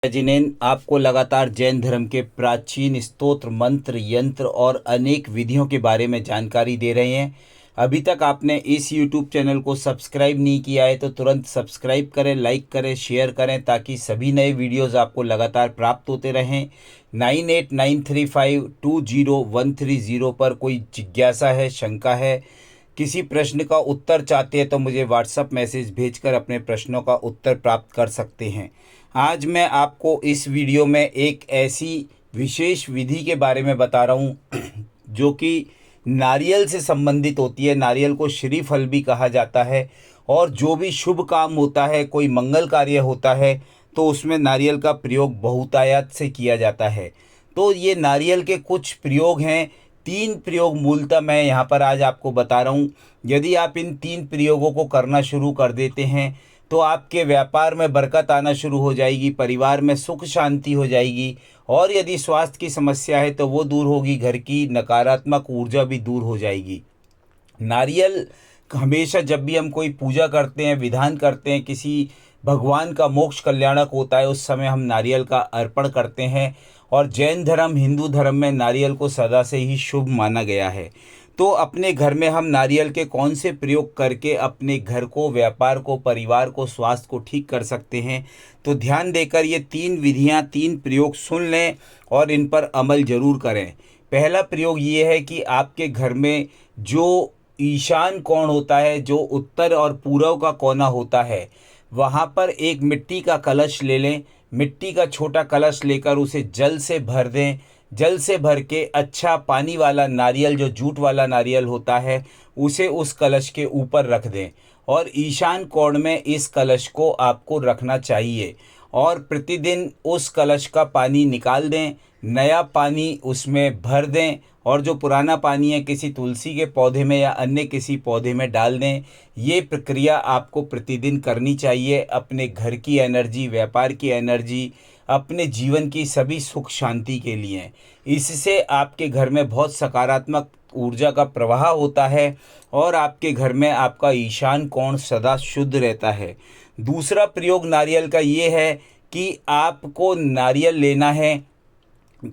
जिनेन आपको लगातार जैन धर्म के प्राचीन स्तोत्र मंत्र यंत्र और अनेक विधियों के बारे में जानकारी दे रहे हैं। अभी तक आपने इस YouTube चैनल को सब्सक्राइब नहीं किया है तो तुरंत सब्सक्राइब करें, लाइक करें, शेयर करें ताकि सभी नए वीडियोस आपको लगातार प्राप्त होते रहें। 9893520130 पर कोई जिज्ञासा है, शंका है, किसी प्रश्न का उत्तर चाहते हैं तो मुझे व्हाट्सएप मैसेज भेजकर अपने प्रश्नों का उत्तर प्राप्त कर सकते हैं। आज मैं आपको इस वीडियो में एक ऐसी विशेष विधि के बारे में बता रहा हूँ जो कि नारियल से संबंधित होती है। नारियल को श्रीफल भी कहा जाता है और जो भी शुभ काम होता है, कोई मंगल कार्य होता है तो उसमें नारियल का प्रयोग बहुतायत से किया जाता है। तो ये नारियल के कुछ प्रयोग हैं। 3 प्रयोग मूलतः मैं यहाँ पर आज आपको बता रहा हूँ। यदि आप इन 3 प्रयोगों को करना शुरू कर देते हैं तो आपके व्यापार में बरकत आना शुरू हो जाएगी, परिवार में सुख शांति हो जाएगी और यदि स्वास्थ्य की समस्या है तो वो दूर होगी, घर की नकारात्मक ऊर्जा भी दूर हो जाएगी। नारियल हमेशा जब भी हम कोई पूजा करते हैं, विधान करते हैं, किसी भगवान का मोक्ष कल्याणक होता है, उस समय हम नारियल का अर्पण करते हैं। और जैन धर्म, हिंदू धर्म में नारियल को सदा से ही शुभ माना गया है। तो अपने घर में हम नारियल के कौन से प्रयोग करके अपने घर को, व्यापार को, परिवार को, स्वास्थ्य को ठीक कर सकते हैं, तो ध्यान देकर ये 3 विधियां, 3 प्रयोग सुन लें और इन पर अमल ज़रूर करें। पहला प्रयोग ये है कि आपके घर में जो ईशान कोण होता है, जो उत्तर और पूर्व का कोना होता है, वहाँ पर एक मिट्टी का कलश ले लें। मिट्टी का छोटा कलश लेकर उसे जल से भर दें। जल से भर के अच्छा पानी वाला नारियल, जो जूट वाला नारियल होता है, उसे उस कलश के ऊपर रख दें और ईशान कोण में इस कलश को आपको रखना चाहिए। और प्रतिदिन उस कलश का पानी निकाल दें, नया पानी उसमें भर दें और जो पुराना पानी है किसी तुलसी के पौधे में या अन्य किसी पौधे में डाल दें। ये प्रक्रिया आपको प्रतिदिन करनी चाहिए अपने घर की एनर्जी, व्यापार की एनर्जी, अपने जीवन की सभी सुख शांति के लिए। इससे आपके घर में बहुत सकारात्मक ऊर्जा का प्रवाह होता है और आपके घर में आपका ईशान कोण सदा शुद्ध रहता है। दूसरा प्रयोग नारियल का ये है कि आपको नारियल लेना है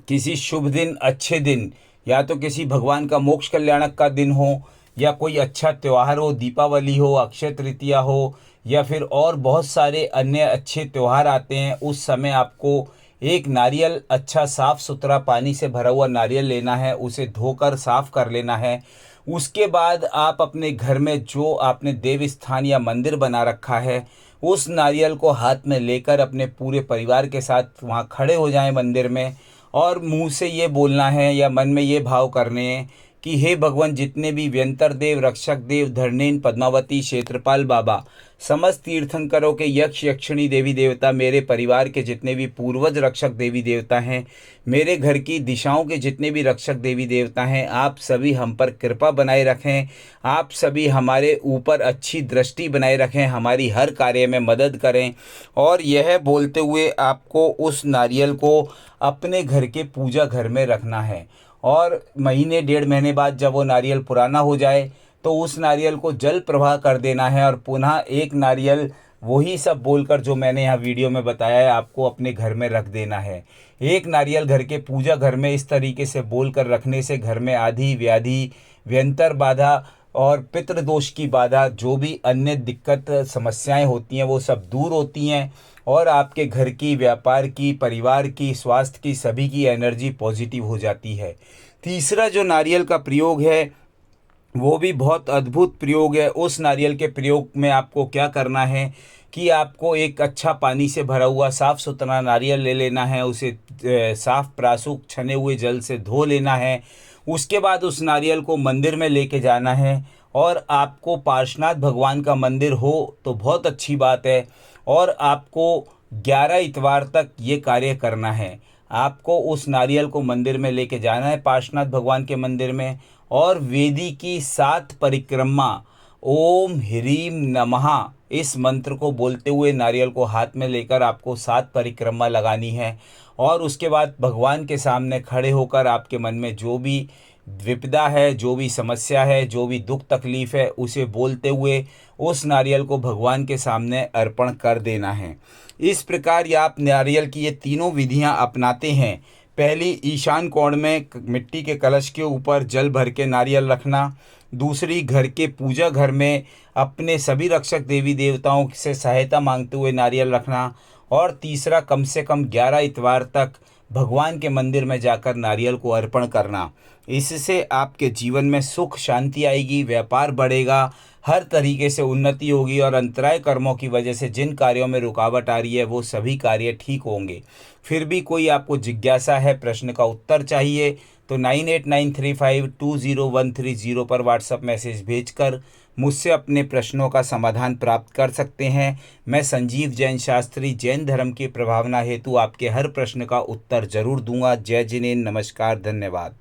किसी शुभ दिन, अच्छे दिन, या तो किसी भगवान का मोक्ष कल्याणक का दिन हो या कोई अच्छा त्यौहार हो, दीपावली हो, अक्षय तृतीया हो या फिर और बहुत सारे अन्य अच्छे त्यौहार आते हैं। उस समय आपको एक नारियल, अच्छा साफ़ सुथरा पानी से भरा हुआ नारियल लेना है, उसे धोकर साफ़ कर लेना है। उसके बाद आप अपने घर में जो आपने देव स्थान या मंदिर बना रखा है, उस नारियल को हाथ में लेकर अपने पूरे परिवार के साथ वहाँ खड़े हो जाएं मंदिर में और मुंह से ये बोलना है या मन में ये भाव करने हैं कि हे भगवान, जितने भी व्यंतर देव, रक्षक देव, धरणेन, पद्मावती, क्षेत्रपाल बाबा, समस्त तीर्थंकरों के यक्ष यक्षिणी देवी देवता, मेरे परिवार के जितने भी पूर्वज रक्षक देवी देवता हैं, मेरे घर की दिशाओं के जितने भी रक्षक देवी देवता हैं, आप सभी हम पर कृपा बनाए रखें, आप सभी हमारे ऊपर अच्छी दृष्टि बनाए रखें, हमारी हर कार्य में मदद करें। और यह बोलते हुए आपको उस नारियल को अपने घर के पूजा घर में रखना है और महीने 1.5 महीने बाद जब वो नारियल पुराना हो जाए तो उस नारियल को जल प्रवाह कर देना है और पुनः एक नारियल वही सब बोलकर जो मैंने यहाँ वीडियो में बताया है आपको अपने घर में रख देना है। एक नारियल घर के पूजा घर में इस तरीके से बोलकर रखने से घर में आदि व्याधि, व्यंतर बाधा और पितृदोष की बाधा, जो भी अन्य दिक्कत समस्याएं होती हैं वो सब दूर होती हैं और आपके घर की, व्यापार की, परिवार की, स्वास्थ्य की, सभी की एनर्जी पॉजिटिव हो जाती है। तीसरा जो नारियल का प्रयोग है वो भी बहुत अद्भुत प्रयोग है। उस नारियल के प्रयोग में आपको क्या करना है कि आपको एक अच्छा पानी से भरा हुआ साफ़ सुथरा नारियल ले लेना है, उसे साफ़ प्रासूक छने हुए जल से धो लेना है। उसके बाद उस नारियल को मंदिर में लेके जाना है और आपको पार्श्वनाथ भगवान का मंदिर हो तो बहुत अच्छी बात है और आपको 11 इतवार तक ये कार्य करना है। आपको उस नारियल को मंदिर में लेके जाना है, पार्श्वनाथ भगवान के मंदिर में, और वेदी की 7 परिक्रमा ओम ह्रीम नमः इस मंत्र को बोलते हुए नारियल को हाथ में लेकर आपको 7 परिक्रमा लगानी है। और उसके बाद भगवान के सामने खड़े होकर आपके मन में जो भी विपदा है, जो भी समस्या है, जो भी दुख तकलीफ़ है, उसे बोलते हुए उस नारियल को भगवान के सामने अर्पण कर देना है। इस प्रकार या आप नारियल की ये तीनों विधियां अपनाते हैं। पहली, ईशान कोण में मिट्टी के कलश के ऊपर जल भर के नारियल रखना। दूसरी, घर के पूजा घर में अपने सभी रक्षक देवी देवताओं से सहायता मांगते हुए नारियल रखना। और तीसरा, कम से कम 11 इतवार तक भगवान के मंदिर में जाकर नारियल को अर्पण करना। इससे आपके जीवन में सुख शांति आएगी, व्यापार बढ़ेगा, हर तरीके से उन्नति होगी और अंतराय कर्मों की वजह से जिन कार्यों में रुकावट आ रही है वो सभी कार्य ठीक होंगे। फिर भी कोई आपको जिज्ञासा है, प्रश्न का उत्तर चाहिए, तो 9893520130 पर व्हाट्सएप मैसेज भेजकर मुझसे अपने प्रश्नों का समाधान प्राप्त कर सकते हैं। मैं संजीव जैन शास्त्री जैन धर्म की प्रभावना हेतु आपके हर प्रश्न का उत्तर जरूर दूंगा। जय जिनेंद्र, नमस्कार, धन्यवाद।